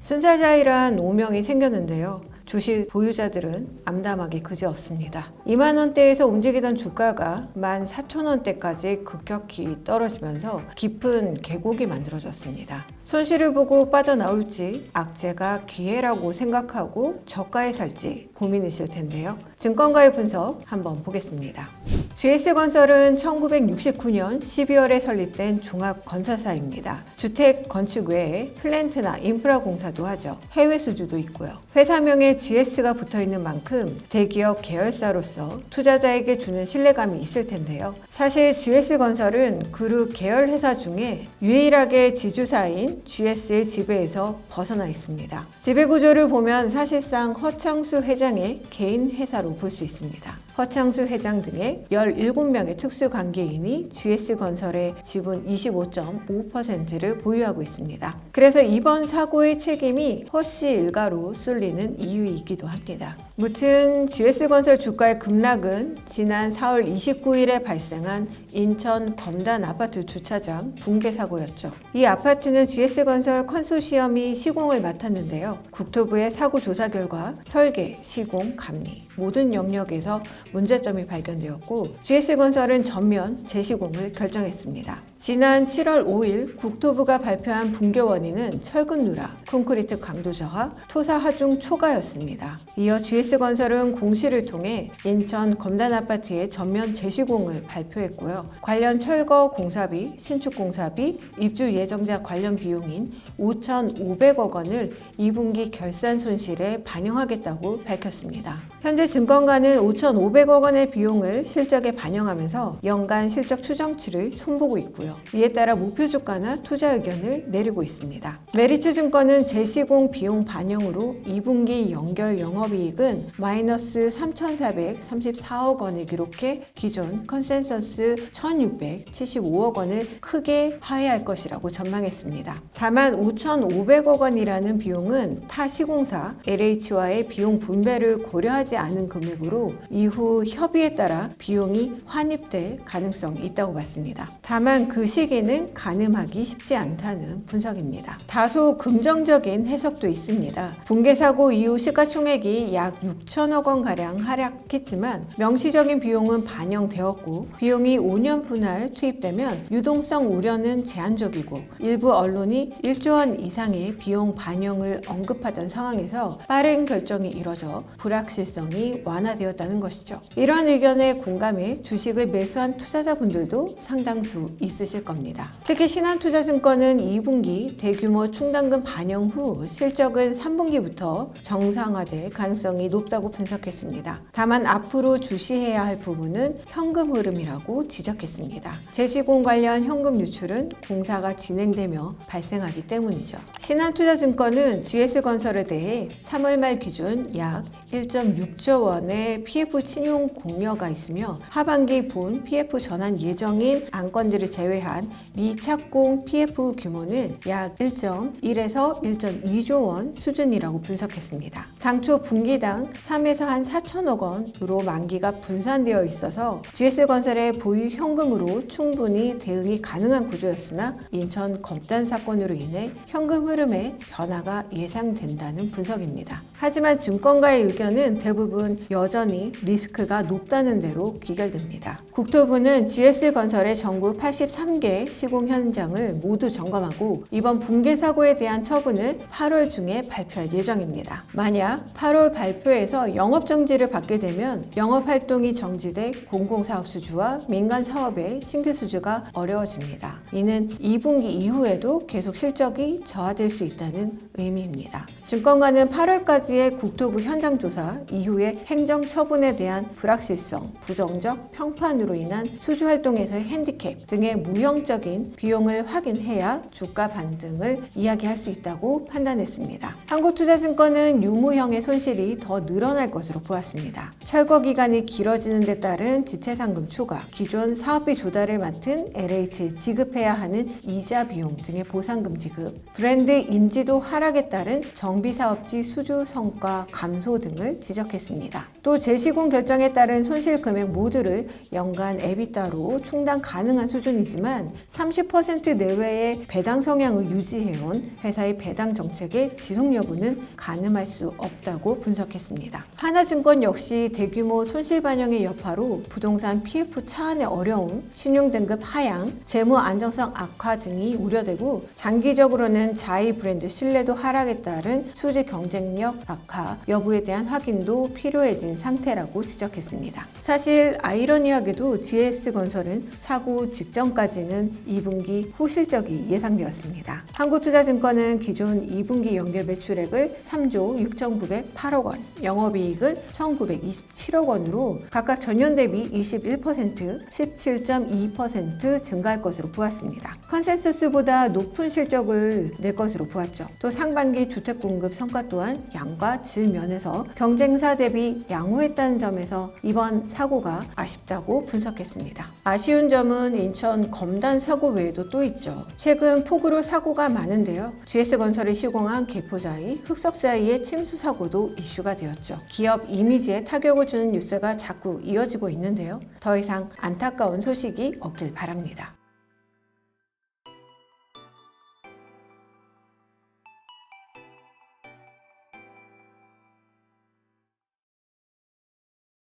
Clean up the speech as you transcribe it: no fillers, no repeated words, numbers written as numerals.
순사자이란 오명이 생겼는데요. 주식 보유자들은 암담하게 그지없습니다. 2만 원대에서 움직이던 주가가 14,000원대까지 급격히 떨어지면서 깊은 계곡이 만들어졌습니다. 손실을 보고 빠져나올지 악재가 기회라고 생각하고 저가에 살지 고민이실 텐데요. 증권가의 분석 한번 보겠습니다. GS건설은 1969년 12월에 설립된 종합건설사입니다. 주택 건축 외에 플랜트나 인프라 공사도 하죠. 해외 수주도 있고요. 회사명에 GS가 붙어있는 만큼 대기업 계열사로서 투자자에게 주는 신뢰감이 있을 텐데요. 사실 GS건설은 그룹 계열 회사 중에 유일하게 지주사인 GS의 지배에서 벗어나 있습니다. 지배 구조를 보면 사실상 허창수 회장의 개인 회사로 볼 수 있습니다. 허창수 회장 등의 17명의 특수관계인이 GS건설의 지분 25.5%를 보유하고 있습니다. 그래서 이번 사고의 책임이 허씨 일가로 쏠리는 이유이기도 합니다. 무튼 GS건설 주가의 급락은 지난 4월 29일에 발생한 인천 검단 아파트 주차장 붕괴 사고였죠. 이 아파트는 GS건설 컨소시엄이 시공을 맡았는데요. 국토부의 사고 조사 결과 설계, 시공, 감리 모든 영역에서 문제점이 발견되었고 GS건설은 전면 재시공을 결정했습니다. 지난 7월 5일 국토부가 발표한 붕괴 원인은 철근 누락, 콘크리트 강도 저하, 토사 하중 초과였습니다. 이어 GS건설은 공시를 통해 인천 검단 아파트의 전면 재시공을 발표했고요. 관련 철거 공사비, 신축 공사비, 입주 예정자 관련 비용인 5,500억 원을 2분기 결산 손실에 반영하겠다고 밝혔습니다. 현재 증권가는 5,500억 원의 비용을 실적에 반영하면서 연간 실적 추정치를 손보고 있고요. 이에 따라 목표 주가나 투자 의견을 내리고 있습니다. 메리츠증권은 재시공 비용 반영으로 2분기 연결 영업이익은 마이너스 3,434억 원을 기록해 기존 컨센서스 1,675억 원을 크게 하회할 것이라고 전망했습니다. 다만 5,500억 원이라는 비용은 타 시공사 LH와의 비용 분배를 고려하지 않은 금액으로 이후 협의에 따라 비용이 환입될 가능성이 있다고 봤습니다. 다만 그 시기는 가늠하기 쉽지 않다는 분석입니다. 다소 긍정적인 해석도 있습니다. 붕괴 사고 이후 시가총액이 약 6천억 원가량 하락했지만 명시적인 비용은 반영되었고 비용이 5년 분할 투입되면 유동성 우려는 제한적이고 일부 언론이 1조 원 이상의 비용 반영을 언급하던 상황에서 빠른 결정이 이뤄져 불확실성이 완화되었다는 것이죠. 이러한 의견에 공감해 주식을 매수한 투자자분들도 상당수 있으실 겁니다. 특히 신한투자증권은 2분기 대규모 충당금 반영 후 실적은 3분기부터 정상화될 가능성이 높다고 분석했습니다. 다만 앞으로 주시해야 할 부분은 현금 흐름이라고 지적했습니다. 재시공 관련 현금 유출은 공사가 진행되며 발생하기 때문이죠. 신한투자증권은 GS건설에 대해 3월 말 기준 약 1.6조 원의 PF 신용 공여가 있으며 하반기 본 PF 전환 예정인 안건들을 제외한 미착공 PF 규모는 약 1.1에서 1.2조 원 수준이라고 분석했습니다. 당초 분기당 3에서 한 4천억 원으로 만기가 분산되어 있어서 GS건설의 보유 현금으로 충분히 대응이 가능한 구조였으나 인천 검단 사건으로 인해 현금 흐름에 변화가 예상된다는 분석입니다. 하지만 증권가의 의견은 대부분 여전히 리스크가 높다는 대로 귀결됩니다. 국토부는 GS건설의 전국 83개 시공 현장을 모두 점검하고 이번 붕괴 사고에 대한 처분을 8월 중에 발표할 예정입니다. 만약 8월 발표에서 영업정지를 받게 되면 영업활동이 정지돼 공공사업 수주와 민간사업의 신규 수주가 어려워집니다. 이는 2분기 이후에도 계속 실적이 저하될 수 있다는 의미입니다. 증권가는 8월까지의 국토부 현장조사 이후에 행정처분에 대한 불확실성, 부정적 평판으로 인한 수주활동에서의 핸디캡 등의 무형적인 비용을 확인해야 주가 반등을 이야기할 수 있다고 판단했습니다. 한국투자증권은 유무형의 손실이 더 늘어날 것으로 보았습니다. 철거 기간이 길어지는 데 따른 지체상금 추가, 기존 사업비 조달을 맡은 LH에 지급해야 하는 이자 비용 등의 보상금 지급, 브랜드 문제 인지도 하락에 따른 정비사업지 수주 성과 감소 등을 지적했습니다. 또 재시공 결정에 따른 손실 금액 모두를 연간 에비타로 충당 가능한 수준이지만 30% 내외의 배당 성향을 유지해온 회사의 배당 정책의 지속 여부는 가늠할 수 없다고 분석했습니다. 하나증권 역시 대규모 손실 반영의 여파로 부동산 PF 차안의 어려움, 신용등급 하향, 재무 안정성 악화 등이 우려되고 장기적으로는 자이 브랜드 신뢰도 하락에 따른 수지 경쟁력 악화 여부에 대한 확인도 필요해진 상태라고 지적했습니다. 사실 아이러니하게도 GS건설은 사고 직전까지는 2분기 후실적이 예상되었습니다. 한국투자증권은 기존 2분기 연결 매출액을 3조 6,908억 원, 영업이익은 1,927억 원으로 각각 전년 대비 21%, 17.2% 증가할 것으로 보았습니다. 컨센서스보다 높은 실적을 낼 것으로 보았죠. 또 상반기 주택 공급 성과 또한 양과 질 면에서 경쟁사 대비 양호했다는 점에서 이번 사고가 아쉽다고 분석했습니다. 아쉬운 점은 인천 검단 사고 외에도 또 있죠. 최근 폭우로 사고가 많은데요. GS건설이 시공한 개포자이, 흑석자이의 침수 사고도 이슈가 되었죠. 기업 이미지에 타격을 주는 뉴스가 자꾸 이어지고 있는데요. 더 이상 안타까운 소식이 없길 바랍니다.